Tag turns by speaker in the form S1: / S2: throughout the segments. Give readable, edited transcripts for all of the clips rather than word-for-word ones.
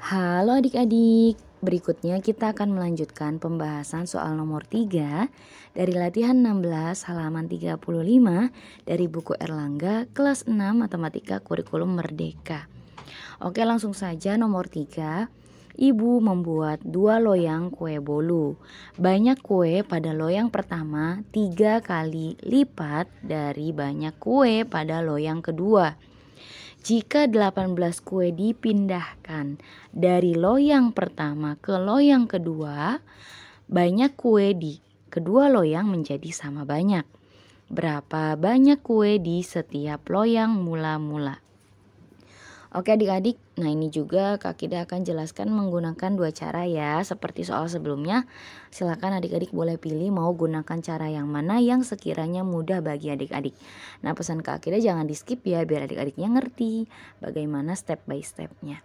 S1: Halo adik-adik, berikutnya kita akan melanjutkan pembahasan soal nomor 3 dari latihan 16 halaman 35 dari buku Erlangga kelas 6 Matematika Kurikulum Merdeka. Oke, langsung saja nomor 3. Ibu membuat 2 loyang kue bolu. Banyak kue pada loyang pertama 3 kali lipat dari banyak kue pada loyang kedua. Jika 18 kue dipindahkan dari loyang pertama ke loyang kedua, banyak kue di kedua loyang menjadi sama banyak. Berapa banyak kue di setiap loyang mula-mula? Oke adik-adik, nah ini juga Kak Kida akan jelaskan menggunakan dua cara ya. Seperti soal sebelumnya, silakan adik-adik boleh pilih mau gunakan cara yang mana yang sekiranya mudah bagi adik-adik. Nah pesan Kak Kida jangan di skip ya, biar adik-adiknya ngerti bagaimana step by stepnya.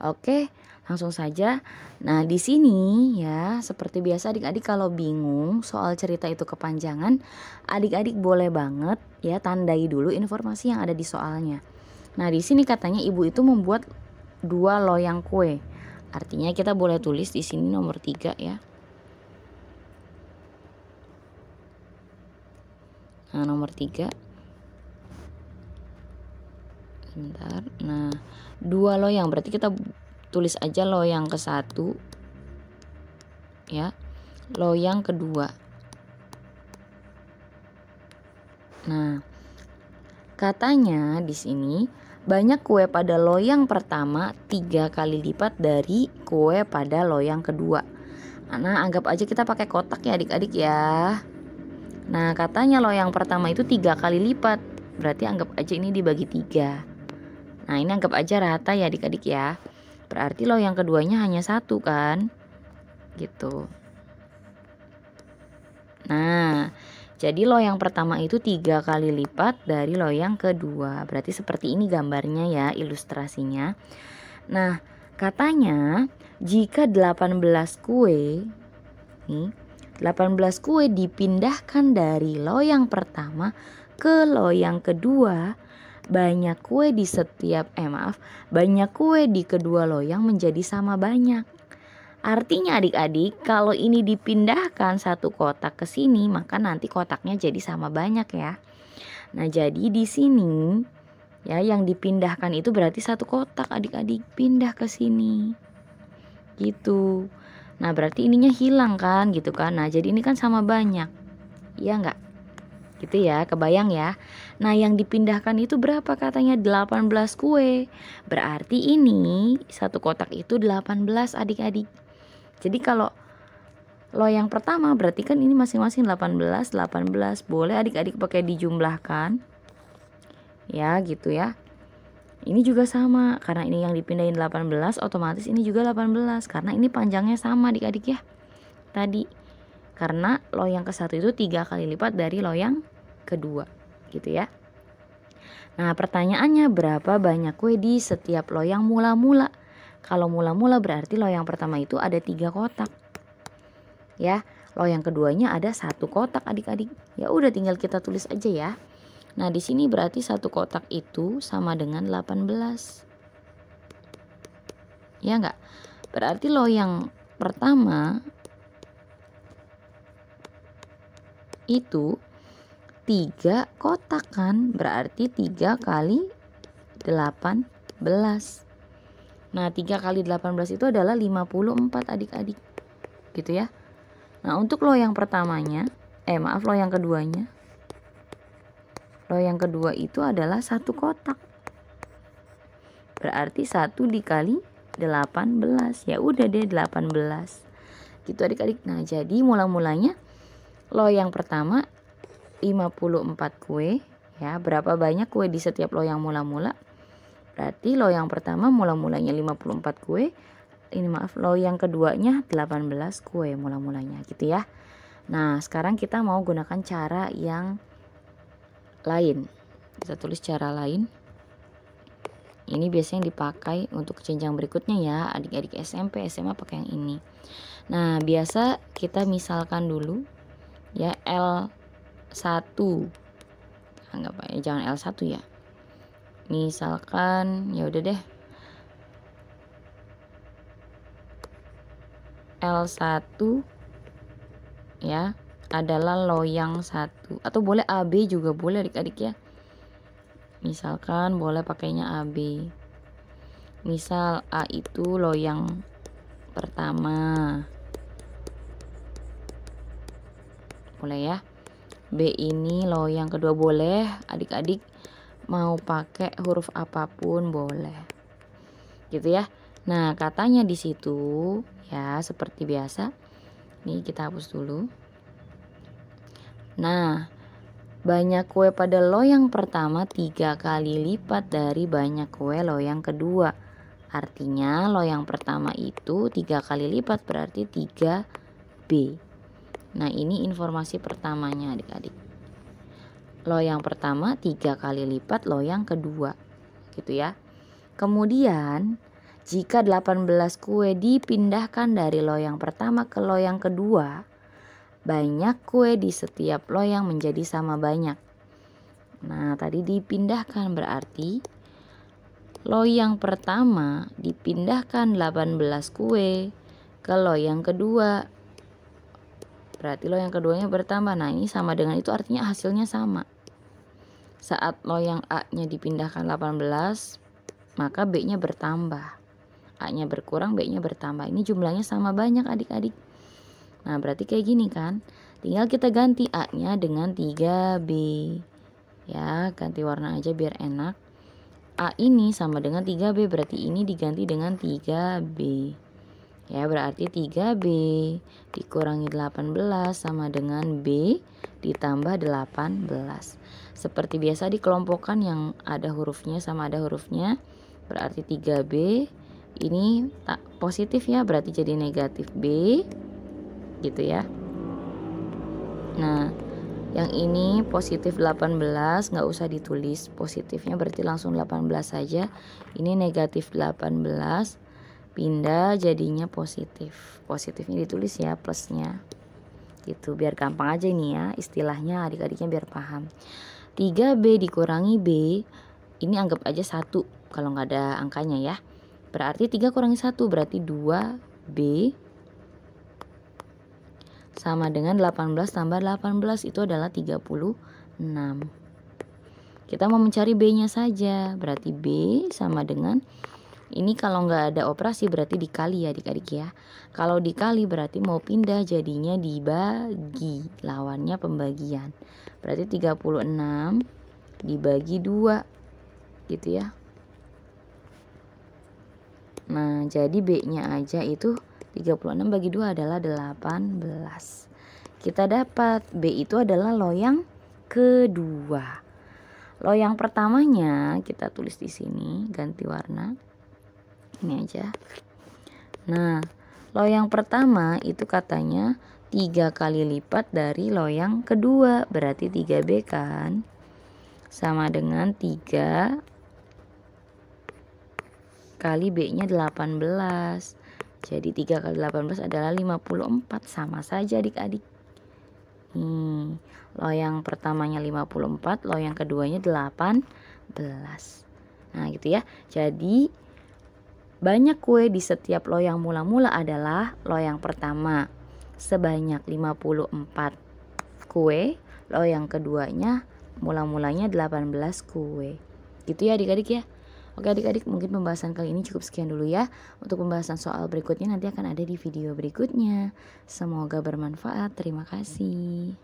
S1: Oke, langsung saja. Nah di sini ya, seperti biasa adik-adik kalau bingung soal cerita itu kepanjangan, adik-adik boleh banget ya tandai dulu informasi yang ada di soalnya. Nah di sini katanya ibu itu membuat 2 loyang kue. Artinya kita boleh tulis di sini nomor 3 ya. Nah nomor 3. Sebentar. Nah 2 loyang berarti kita tulis aja loyang ke 1 ya. Loyang kedua. Nah katanya di sini banyak kue pada loyang pertama 3 kali lipat dari kue pada loyang kedua. Nah anggap aja kita pakai kotak ya adik-adik ya. Nah katanya loyang pertama itu 3 kali lipat. Berarti anggap aja ini dibagi 3. Nah ini anggap aja rata ya adik-adik ya. Berarti loyang keduanya hanya 1 kan. Gitu. Nah jadi loyang pertama itu 3 kali lipat dari loyang kedua. Berarti seperti ini gambarnya ya, ilustrasinya. Nah, katanya jika 18 kue nih, 18 kue dipindahkan dari loyang pertama ke loyang kedua, banyak kue di banyak kue di kedua loyang menjadi sama banyak. Artinya adik-adik kalau ini dipindahkan satu kotak ke sini maka nanti kotaknya jadi sama banyak ya. Nah jadi di sini ya yang dipindahkan itu berarti satu kotak adik-adik pindah ke sini gitu. Nah berarti ininya hilang kan gitu kan. Nah jadi ini kan sama banyak. Iya enggak? Gitu ya, kebayang ya. Nah yang dipindahkan itu berapa katanya 18 kue. Berarti ini satu kotak itu 18 adik-adik. Jadi kalau loyang pertama berarti kan ini masing-masing 18. Boleh adik-adik pakai dijumlahkan. Ya gitu ya. Ini juga sama karena ini yang dipindahin 18 otomatis ini juga 18 karena ini panjangnya sama adik-adik ya. Tadi karena loyang ke satu itu 3 kali lipat dari loyang kedua gitu ya. Nah pertanyaannya berapa banyak kue di setiap loyang mula-mula? Kalau mula-mula berarti loyang pertama itu ada 3 kotak. Ya, loyang keduanya ada 1 kotak adik-adik. Ya udah tinggal kita tulis aja ya. Nah, di sini berarti 1 kotak itu sama dengan 18. Ya enggak? Berarti loyang pertama itu 3 kotak kan? Berarti 3 kali 18. Nah 3 kali 18 itu adalah 54 adik-adik gitu ya. Nah untuk loyang pertamanya loyang keduanya, loyang kedua itu adalah 1 kotak. Berarti 1 dikali 18. Ya udah deh 18 gitu adik-adik. Nah jadi mula-mulanya loyang pertama 54 kue ya. Berapa banyak kue di setiap loyang mula-mula? Berarti loyang pertama mula-mulanya 54 kue. Loyang keduanya 18 kue mula-mulanya gitu ya. Nah sekarang kita mau gunakan cara yang lain. Kita tulis cara lain. Ini biasanya dipakai untuk jenjang berikutnya ya. Adik-adik SMP, SMA pakai yang ini. Nah biasa kita misalkan dulu ya L1. Anggap aja jangan L1 ya. Misalkan ya udah deh L1 ya adalah loyang 1, atau boleh AB juga boleh adik-adik ya. Misalkan boleh pakainya AB. Misal A itu loyang pertama. Boleh ya. B ini loyang kedua, boleh adik-adik mau pakai huruf apapun boleh. Gitu ya. Nah, katanya di situ ya seperti biasa. Nih kita hapus dulu. Nah, banyak kue pada loyang pertama 3 kali lipat dari banyak kue loyang kedua. Artinya loyang pertama itu 3 kali lipat berarti 3B. Nah, ini informasi pertamanya adik-adik. Loyang pertama 3 kali lipat loyang kedua. Gitu ya. Kemudian jika 18 kue dipindahkan dari loyang pertama ke loyang kedua, banyak kue di setiap loyang menjadi sama banyak. Nah, tadi dipindahkan berarti loyang pertama dipindahkan 18 kue ke loyang kedua. Berarti loyang keduanya bertambah. Nah, ini sama dengan itu, artinya hasilnya sama. Saat loyang A-nya dipindahkan 18, maka B-nya bertambah. A-nya berkurang, B-nya bertambah. Ini jumlahnya sama banyak adik-adik. Nah, berarti kayak gini kan. Tinggal kita ganti A-nya dengan 3B. Ya, ganti warna aja biar enak. A ini sama dengan 3B, berarti ini diganti dengan 3B. Ya, berarti 3B dikurangi 18 sama dengan B ditambah 18. Seperti biasa dikelompokkan yang ada hurufnya sama ada hurufnya. Berarti 3B ini tak positif ya, berarti jadi negatif B. Gitu ya. Nah, yang ini positif 18, nggak usah ditulis positifnya, berarti langsung 18 saja. Ini negatif 18, pindah jadinya positif. Positifnya ditulis ya, plusnya. Gitu, biar gampang aja ini ya, istilahnya adik-adiknya biar paham. 3B dikurangi B, ini anggap aja 1 kalau nggak ada angkanya ya. Berarti 3 kurangi 1 berarti 2B sama dengan 18 tambah 18 itu adalah 36. Kita mau mencari B-nya saja. Berarti B sama dengan, ini kalau nggak ada operasi berarti dikali ya adik-adik ya. Kalau dikali berarti mau pindah jadinya dibagi. Lawannya pembagian. Berarti 36 dibagi 2. Gitu ya. Nah, jadi B-nya aja itu 36 bagi 2 adalah 18. Kita dapat B itu adalah loyang kedua. Loyang pertamanya kita tulis di sini, ganti warna. Ini aja. Nah, loyang pertama itu katanya 3 kali lipat dari loyang kedua. Berarti 3B kan. Sama dengan 3 kali B-nya 18. Jadi 3 kali 18 adalah 54. Sama saja adik-adik. Loyang pertamanya 54, loyang keduanya 18. Nah gitu ya. Jadi banyak kue di setiap loyang mula-mula adalah loyang pertama sebanyak 54 kue, loyang keduanya mula-mulanya 18 kue. Gitu ya adik-adik ya. Oke adik-adik, mungkin pembahasan kali ini cukup sekian dulu ya. Untuk pembahasan soal berikutnya nanti akan ada di video berikutnya. Semoga bermanfaat. Terima kasih.